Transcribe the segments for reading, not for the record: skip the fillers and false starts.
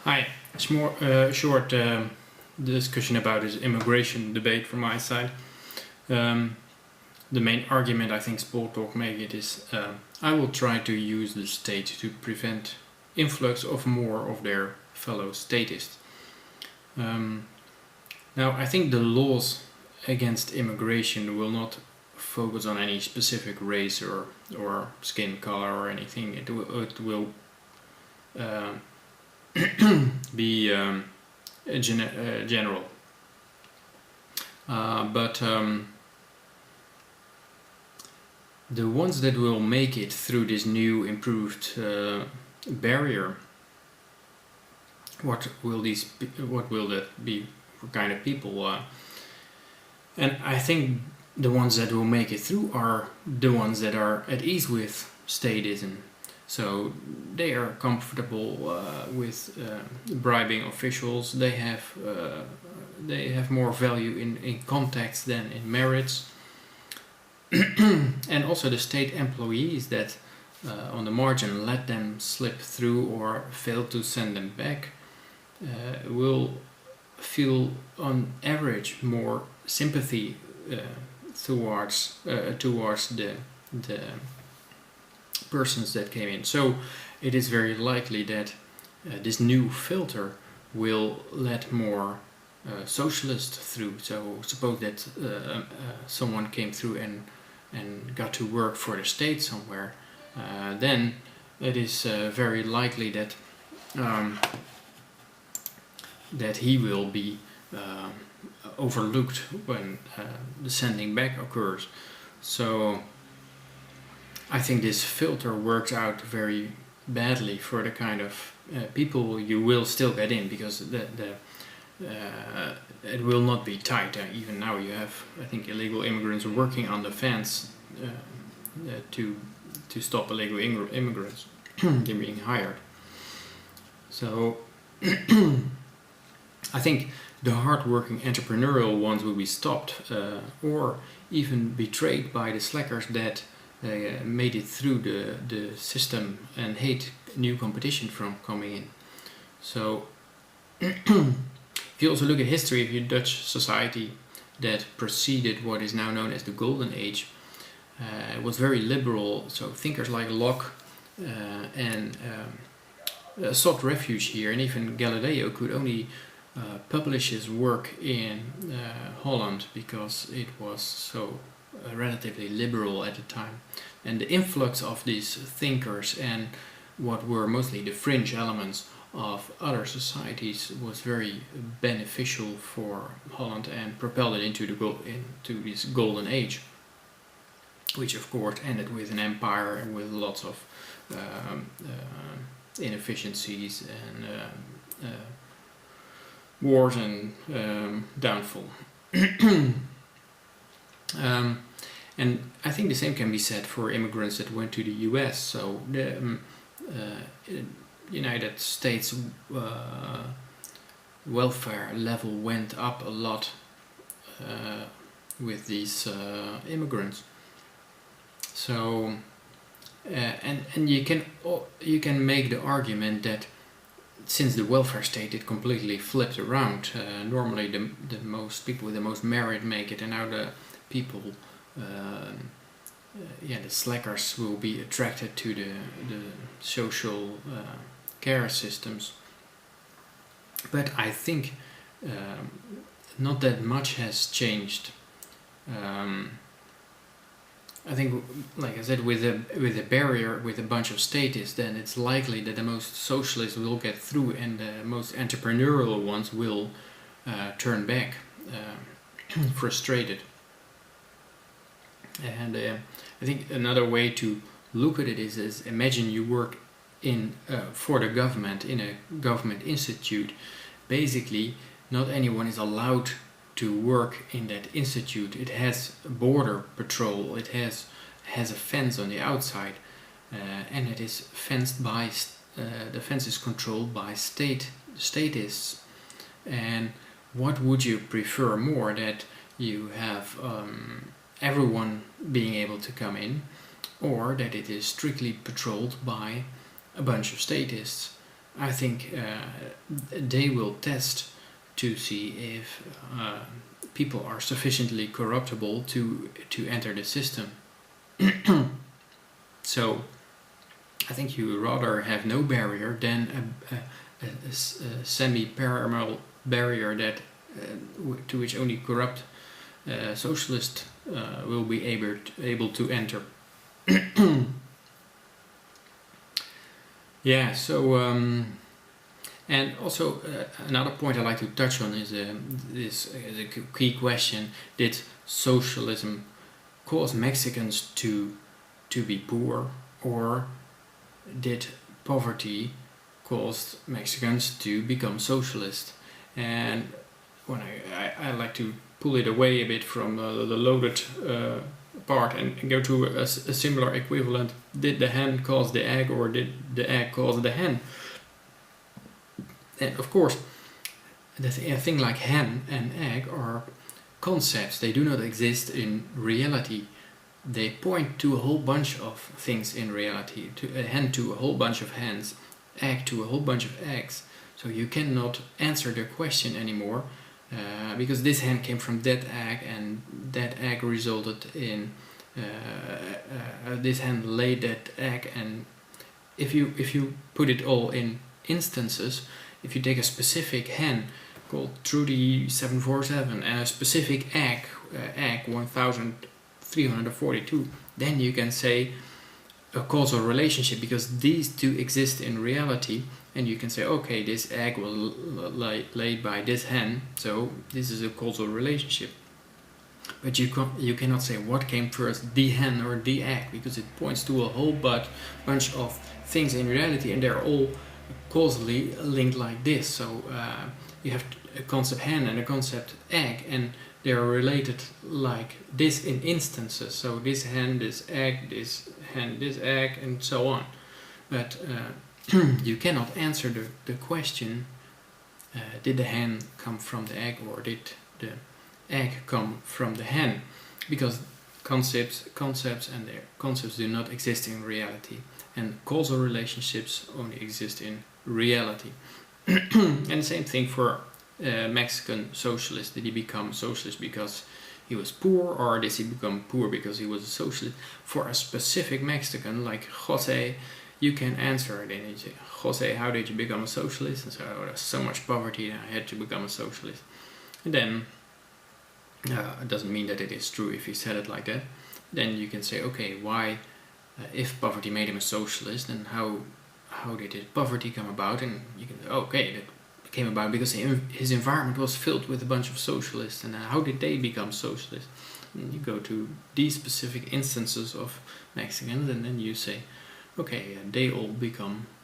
Hi, it's more short discussion about this immigration debate from my side. The main argument I think Smalltalk make it is I will try to use the state to prevent influx of more of their fellow statists. Now I think the laws against immigration will not focus on any specific race or skin color or anything. It will be general. But the ones that will make it through this new improved barrier, what will that be for kind of people? And I think the ones that will make it through are the ones that are at ease with statism. So they are comfortable with bribing officials. They have more value in contacts than in merits. And also the state employees that on the margin let them slip through or fail to send them back will feel on average more sympathy towards the persons that came in. So it is very likely that this new filter will let more socialists through. So suppose that someone came through and got to work for the state somewhere, then it is very likely that that he will be overlooked when the sending back occurs. So I think this filter works out very badly for the kind of people you will still get in, because it will not be tight. Even now you have, I think, illegal immigrants working on the fence to stop illegal immigrants. They're being hired. So I think the hard-working entrepreneurial ones will be stopped or even betrayed by the slackers that made it through the system and hate new competition from coming in. So if you also look at history of your Dutch society that preceded what is now known as the Golden Age, it was very liberal. So thinkers like Locke and sought refuge here, and even Galileo could only publish his work in Holland because it was so relatively liberal at the time. And the influx of these thinkers and what were mostly the fringe elements of other societies was very beneficial for Holland and propelled it into this golden age, which of course ended with an empire and with lots of inefficiencies and wars and downfall. And I think the same can be said for immigrants that went to the US. So the United States welfare level went up a lot with these immigrants. So and you can make the argument that since the welfare state it completely flipped around, normally the most people with the most merit make it, and now the people the slackers will be attracted to the social care systems. But I think not that much has changed. I think, like I said, with a barrier, with a bunch of statists, then it's likely that the most socialists will get through and the most entrepreneurial ones will turn back, frustrated. And I think another way to look at it is imagine you work for the government in a government institute. Basically, not anyone is allowed to work in that institute. It has border patrol, it has a fence on the outside, and it is fenced by the fence is controlled by statists. And what would you prefer more, that you have everyone being able to come in, or that it is strictly patrolled by a bunch of statists? I think they will test to see if people are sufficiently corruptible to enter the system. So I think you rather have no barrier than a semi-parallel barrier that to which only corrupt socialists will be able to enter. Yeah, so and also another point I'd like to touch on is the key question: did socialism cause Mexicans to be poor, or did poverty cause Mexicans to become socialist? And when I like to pull it away a bit from the loaded part and go to a similar equivalent. Did the hen cause the egg, or did the egg cause the hen? And of course, a thing like hen and egg are concepts. They do not exist in reality. They point to a whole bunch of things in reality. A hen to a whole bunch of hens, egg to a whole bunch of eggs. So you cannot answer the question anymore, because this hen came from that egg, and that egg resulted in this hen laid that egg. And if you put it all in instances, if you take a specific hen called Trudy 747 and a specific egg 1342, then you can say a causal relationship, because these two exist in reality, and you can say, okay, this egg was laid by this hen, so this is a causal relationship. But you cannot say what came first, the hen or the egg, because it points to a whole bunch of things in reality, and they're all causally linked like this. So you have a concept hen and a concept egg, and they are related like this in instances. So this hen, this egg, this hen, this egg, and so on. But you cannot answer the question, did the hen come from the egg, or did the egg come from the hen? Because concepts and their concepts do not exist in reality, and causal relationships only exist in reality. And the same thing for Mexican socialist. Did he become socialist because he was poor, or did he become poor because he was a socialist? For a specific Mexican like Jose, you can answer it, and you say, Jose, how did you become a socialist? And so, oh, there's so much poverty and I had to become a socialist. And then it doesn't mean that it is true if he said it like that. Then you can say, okay, why, if poverty made him a socialist, then how did poverty come about? And you can say, okay, that came about because his environment was filled with a bunch of socialists, and how did they become socialists? And you go to these specific instances of Mexicans, and then you say, okay, they all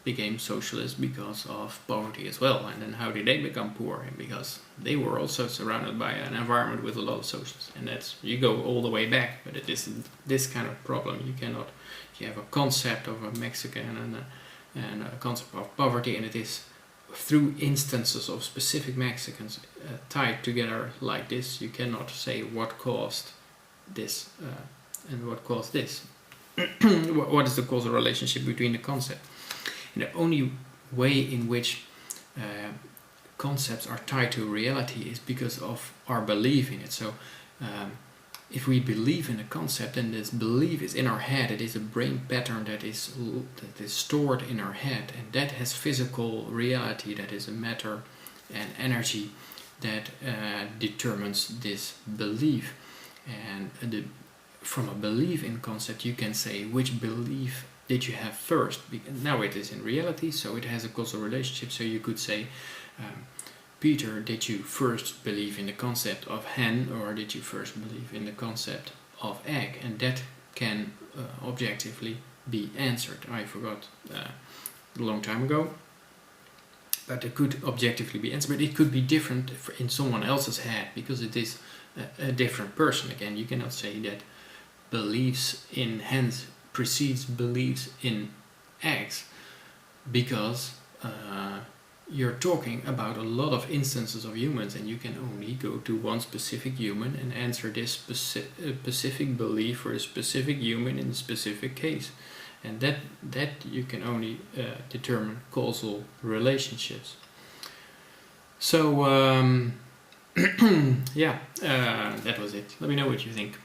became socialists because of poverty as well. And then how did they become poor? Because they were also surrounded by an environment with a lot of socialists. And that's, you go all the way back, but it is this kind of problem. You cannot, you have a concept of a Mexican and a concept of poverty, and it is through instances of specific Mexicans tied together like this. You cannot say what caused this and what caused this. What is the causal relationship between the concept? And the only way in which concepts are tied to reality is because of our belief in it. So if we believe in a concept, and this belief is in our head, it is a brain pattern that is stored in our head, and that has physical reality, that is a matter and energy that determines this belief. And from a belief in concept, you can say which belief did you have first. Now it is in reality, so it has a causal relationship. So you could say, Peter, did you first believe in the concept of hen, or did you first believe in the concept of egg? And that can objectively be answered. I forgot a long time ago, but it could objectively be answered. But it could be different in someone else's head, because it is a different person. Again, you cannot say that beliefs in hens precedes beliefs in eggs, because you're talking about a lot of instances of humans, and you can only go to one specific human and answer this specific belief for a specific human in a specific case. and that you can only determine causal relationships. So yeah, that was it. Let me know what you think.